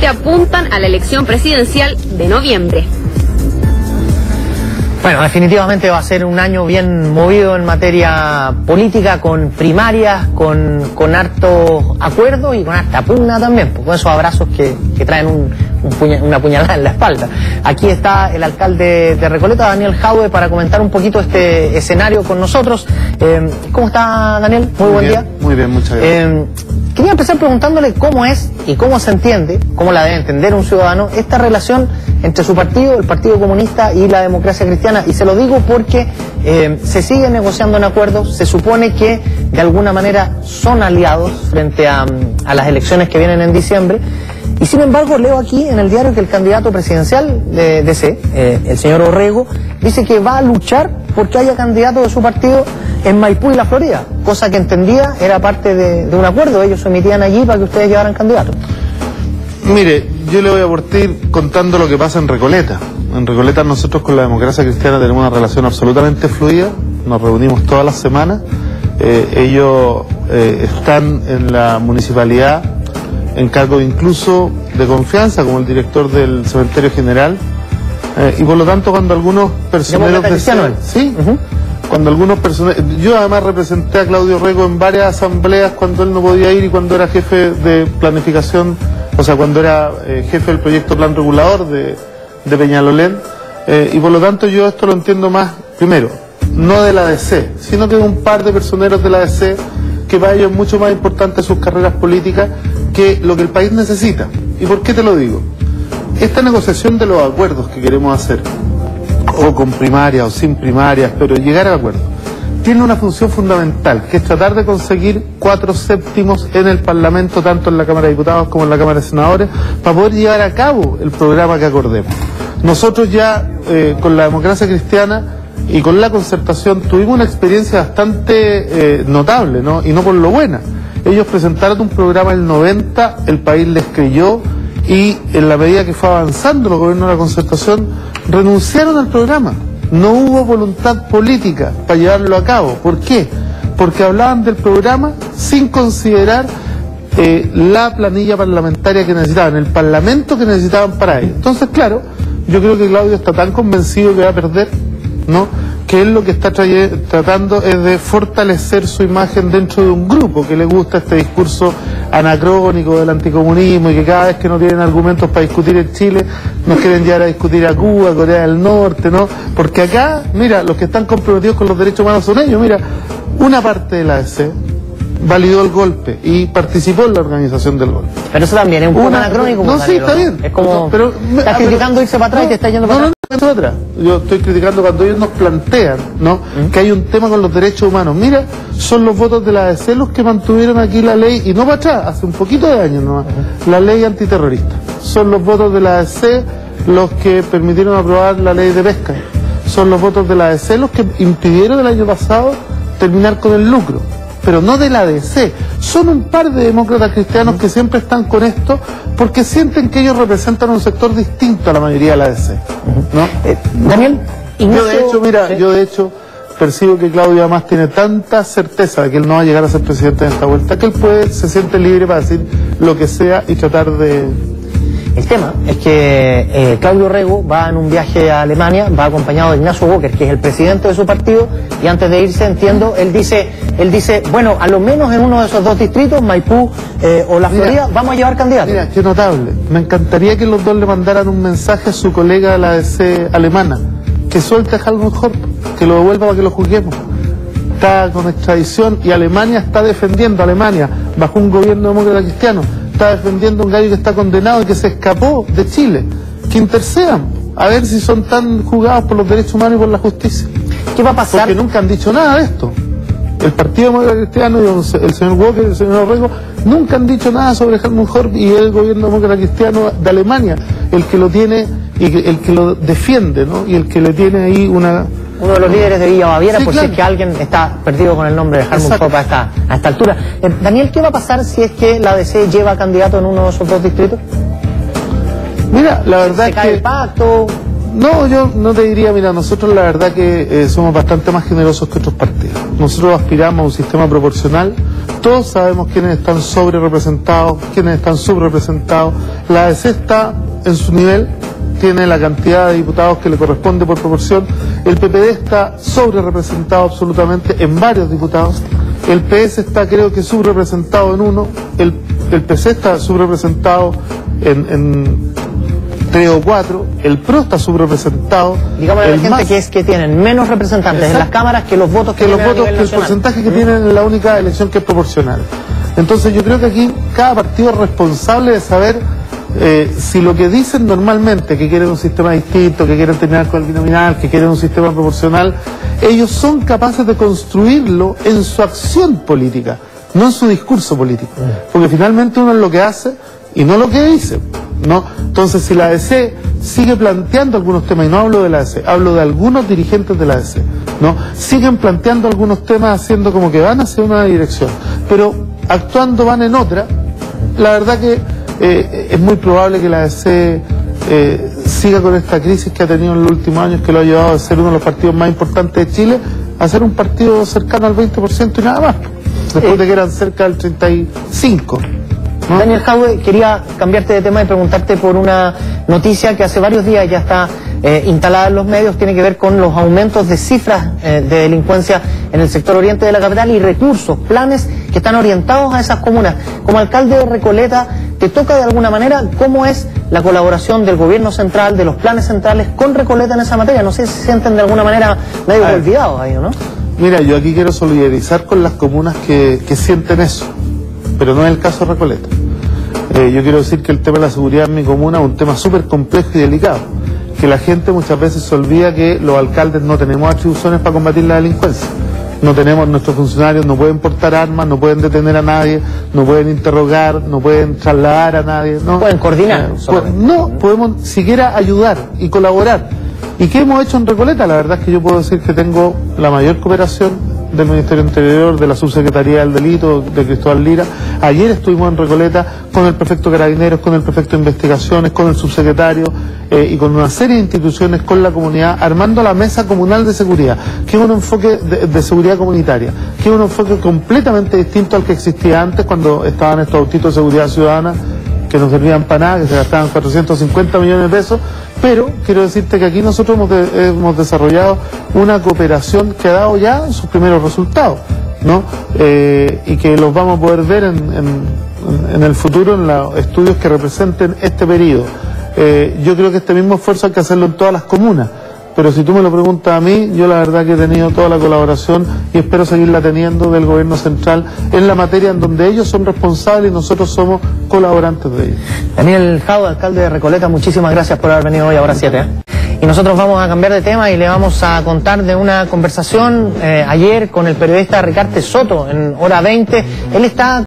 finalmente apuntan a la elección presidencial de noviembre. Bueno, definitivamente va a ser un año bien movido en materia política, con primarias, con harto acuerdo y con harta pugna también, con esos abrazos que traen una puñalada en la espalda. Aquí está el alcalde de Recoleta, Daniel Jadue, para comentar un poquito este escenario con nosotros. ¿Cómo está, Daniel? Muy buen día. Muy bien, muchas gracias. Quería empezar preguntándole cómo es y cómo se entiende, cómo la debe entender un ciudadano, esta relación entre su partido, el Partido Comunista, y la Democracia Cristiana. Y se lo digo porque se sigue negociando en acuerdos, se supone que de alguna manera son aliados frente a las elecciones que vienen en diciembre. Y sin embargo leo aquí en el diario que el candidato presidencial de DC, el señor Orrego, dice que va a luchar porque haya candidato de su partido en Maipú y la Florida, cosa que entendía era parte de un acuerdo. Ellos se emitían allí para que ustedes llevaran candidatos. Mire, yo le voy a partir contando lo que pasa en Recoleta. En Recoleta nosotros con la Democracia Cristiana tenemos una relación absolutamente fluida, nos reunimos todas las semanas. Ellos están en la municipalidad en cargo incluso de confianza, como el director del cementerio general, y por lo tanto cuando algunos personeros cuando algunos personeros, yo además representé a Claudio Orrego en varias asambleas cuando él no podía ir y cuando era jefe de planificación, o sea, cuando era jefe del proyecto plan regulador de Peñalolén, y por lo tanto yo esto lo entiendo más, primero, no de la DC, sino que de un par de personeros de la DC que para ellos es mucho más importante sus carreras políticas que lo que el país necesita. ¿Y por qué te lo digo? Esta negociación de los acuerdos que queremos hacer, o con primarias o sin primarias, pero llegar a acuerdos, tiene una función fundamental, que es tratar de conseguir 4/7 en el Parlamento, tanto en la Cámara de Diputados como en la Cámara de Senadores, para poder llevar a cabo el programa que acordemos. Nosotros ya, con la Democracia Cristiana y con la Concertación, tuvimos una experiencia bastante notable, ¿no? Y no por lo buena. Ellos presentaron un programa en el 90, el país les creyó, y en la medida que fue avanzando los gobiernos de la Concertación, renunciaron al programa. No hubo voluntad política para llevarlo a cabo. ¿Por qué? Porque hablaban del programa sin considerar la planilla parlamentaria que necesitaban, el parlamento que necesitaban para ello. Entonces, claro, yo creo que Claudio está tan convencido que va a perder, ¿no?, que él lo que está tratando es de fortalecer su imagen dentro de un grupo que le gusta este discurso anacrónico del anticomunismo y que cada vez que no tienen argumentos para discutir en Chile nos quieren llevar a discutir a Cuba, a Corea del Norte, ¿no? Porque acá, mira, los que están comprometidos con los derechos humanos son ellos. Mira, una parte de la ADC validó el golpe y participó en la organización del golpe. Pero eso también es un poco anacrónico. No, sí, está bien. Es como, pero estás criticando irse para atrás y te está yendo para atrás. No, para atrás. Yo estoy criticando cuando ellos nos plantean, ¿no?, que hay un tema con los derechos humanos. Mira, son los votos de la ADC los que mantuvieron aquí la ley, y no para atrás, hace un poquito de años nomás, la ley antiterrorista. Son los votos de la ADC los que permitieron aprobar la ley de pesca. Son los votos de la ADC los que impidieron el año pasado terminar con el lucro. Pero no de la ADC. Son un par de demócratas cristianos que siempre están con esto porque sienten que ellos representan un sector distinto a la mayoría de la ADC, ¿no? Daniel, yo de hecho percibo que Claudio además tiene tanta certeza de que él no va a llegar a ser presidente en esta vuelta, que él se siente libre para decir lo que sea y tratar de... El tema es que Claudio Orrego va en un viaje a Alemania, va acompañado de Ignacio Walker, que es el presidente de su partido, y antes de irse, entiendo, él dice, bueno, a lo menos en uno de esos dos distritos, Maipú o la Florida, vamos a llevar candidatos. Mira, qué notable. Me encantaría que los dos le mandaran un mensaje a su colega de la ADC alemana, que suelte a Helmut Horp, que lo devuelva para que lo juzguemos. Está con extradición y Alemania está defendiendo, Alemania, bajo un gobierno demócrata cristiano, está defendiendo a un gallo que está condenado y que se escapó de Chile. Que intercedan, a ver si son tan jugados por los derechos humanos y por la justicia. ¿Qué va a pasar? Porque nunca han dicho nada de esto. El Partido Demócrata Cristiano y el señor Walker y el señor Orrego nunca han dicho nada sobre Helmut Horp y el gobierno demócrata cristiano de Alemania, el que lo tiene y el que lo defiende, ¿no? Y el que le tiene ahí uno de los líderes de Villa Baviera, sí, por claro. Si es que alguien está perdido con el nombre de Helmut Horp a esta altura. Daniel, ¿qué va a pasar si es que la ADC lleva candidato en uno de esos dos distritos? Mira, la verdad ¿Se cae el pacto? No, yo no te diría, mira, nosotros la verdad que somos bastante más generosos que otros partidos. Nosotros aspiramos a un sistema proporcional, todos sabemos quiénes están sobre representados, quiénes están subrepresentados. La ADC está en su nivel, tiene la cantidad de diputados que le corresponde por proporción. El PPD está sobre representado absolutamente en varios diputados. El PS está, creo que, subrepresentado en uno. El PC está subrepresentado en 3 o 4. El PRO está subrepresentado. Digamos a la gente que tienen menos representantes en las cámaras que los votos que el porcentaje que tienen en la única elección que es proporcional. Entonces yo creo que aquí cada partido es responsable de saber si lo que dicen normalmente, que quieren un sistema distinto, que quieren terminar con el binominal, que quieren un sistema proporcional, ellos son capaces de construirlo en su acción política, no en su discurso político. Porque finalmente uno es lo que hace y no lo que dice, ¿no? Entonces, si la ADC sigue planteando algunos temas, y no hablo de la ADC, hablo de algunos dirigentes de la ADC, ¿no? Siguen planteando algunos temas haciendo como que van hacia una dirección, pero actuando van en otra. La verdad que es muy probable que la ADC siga con esta crisis que ha tenido en los últimos años, que lo ha llevado a ser uno de los partidos más importantes de Chile, a ser un partido cercano al 20% y nada más, después de que eran cerca del 35%. ¿No? Daniel Jadwe, quería cambiarte de tema y preguntarte por una noticia que hace varios días ya está instalada en los medios, tiene que ver con los aumentos de cifras de delincuencia en el sector oriente de la capital y recursos, planes que están orientados a esas comunas. Como alcalde de Recoleta, ¿te toca de alguna manera cómo es la colaboración del gobierno central, de los planes centrales con Recoleta en esa materia? No sé si se sienten de alguna manera medio olvidados ahí, ¿no? Mira, yo aquí quiero solidarizar con las comunas que sienten eso, pero no es el caso de Recoleta. Yo quiero decir que el tema de la seguridad en mi comuna es un tema súper complejo y delicado, que la gente muchas veces se olvida que los alcaldes no tenemos atribuciones para combatir la delincuencia. No tenemos, nuestros funcionarios no pueden portar armas, no pueden detener a nadie, no pueden interrogar, no pueden trasladar a nadie. No pueden coordinar. No podemos siquiera ayudar y colaborar. ¿Y qué hemos hecho en Recoleta? La verdad es que yo puedo decir que tengo la mayor cooperación del Ministerio Interior, de la Subsecretaría del Delito, de Cristóbal Lira. Ayer estuvimos en Recoleta con el prefecto de Carabineros, con el prefecto de Investigaciones, con el subsecretario y con una serie de instituciones, con la comunidad, armando la Mesa Comunal de Seguridad, que es un enfoque de seguridad comunitaria, que es un enfoque completamente distinto al que existía antes cuando estaban estos autitos de seguridad ciudadana que no servían para nada, que se gastaban 450 millones de pesos, pero quiero decirte que aquí nosotros hemos desarrollado una cooperación que ha dado ya sus primeros resultados, ¿no? Y que los vamos a poder ver en el futuro en los estudios que representen este periodo. Yo creo que este mismo esfuerzo hay que hacerlo en todas las comunas, pero si tú me lo preguntas a mí, yo la verdad que he tenido toda la colaboración y espero seguirla teniendo del gobierno central en la materia en donde ellos son responsables y nosotros somos colaborantes de ellos. Daniel Jadwe, alcalde de Recoleta, muchísimas gracias por haber venido hoy a Hora 7. Y nosotros vamos a cambiar de tema y le vamos a contar de una conversación ayer con el periodista Ricardo Soto en Hora 20. Él está